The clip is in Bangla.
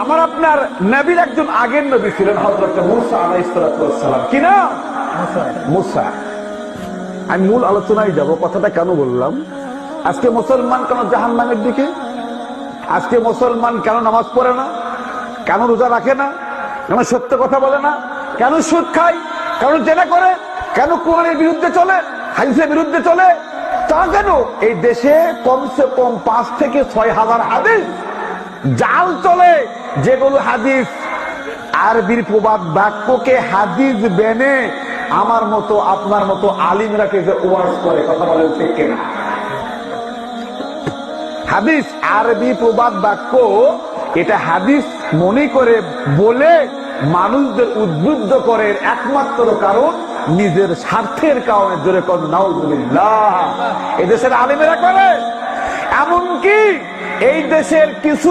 আমার আপনার নবীর একজন আগের নবী ছিলেন হযরত মূসা আলাইহিস সালাম। কি না? মূসা। আমি মূল আলোচনায় যাব। কথাটা কেন বললাম? আজকে মুসলমান কেন জাহান্নামের দিকে? আজকে মুসলমান কেন নামাজ পড়ে না, কেন রোজা রাখে না, কেন সত্য কথা বলে না, কেন সুদ খায়, কেন জেনা করে, কেন কোরআনের বিরুদ্ধে চলে, হাদিসের বিরুদ্ধে চলে? তা কেন? এই দেশে কমসে কম 5 থেকে 6 হাজার হাদিস জাল চলে, যেগুলো হাদিস আরবির প্রবাদ বাক্যকে হাদিস বেনে আমার মতো আপনার মতো আলিমরা কে যে ওয়াজ করে। কথা বলেন ঠিক কিনা? হাদিস আরবি প্রবাদ বাক্য এটা হাদিস মনে করে বলে মানুষদের উদ্বুদ্ধ করে একমাত্র কারণ নিজের স্বার্থের কারণে। জোরে কোন নাউজুবিল্লাহ। এই দেশের আলিমেরা করে। এমনকি এই দেশের কিছু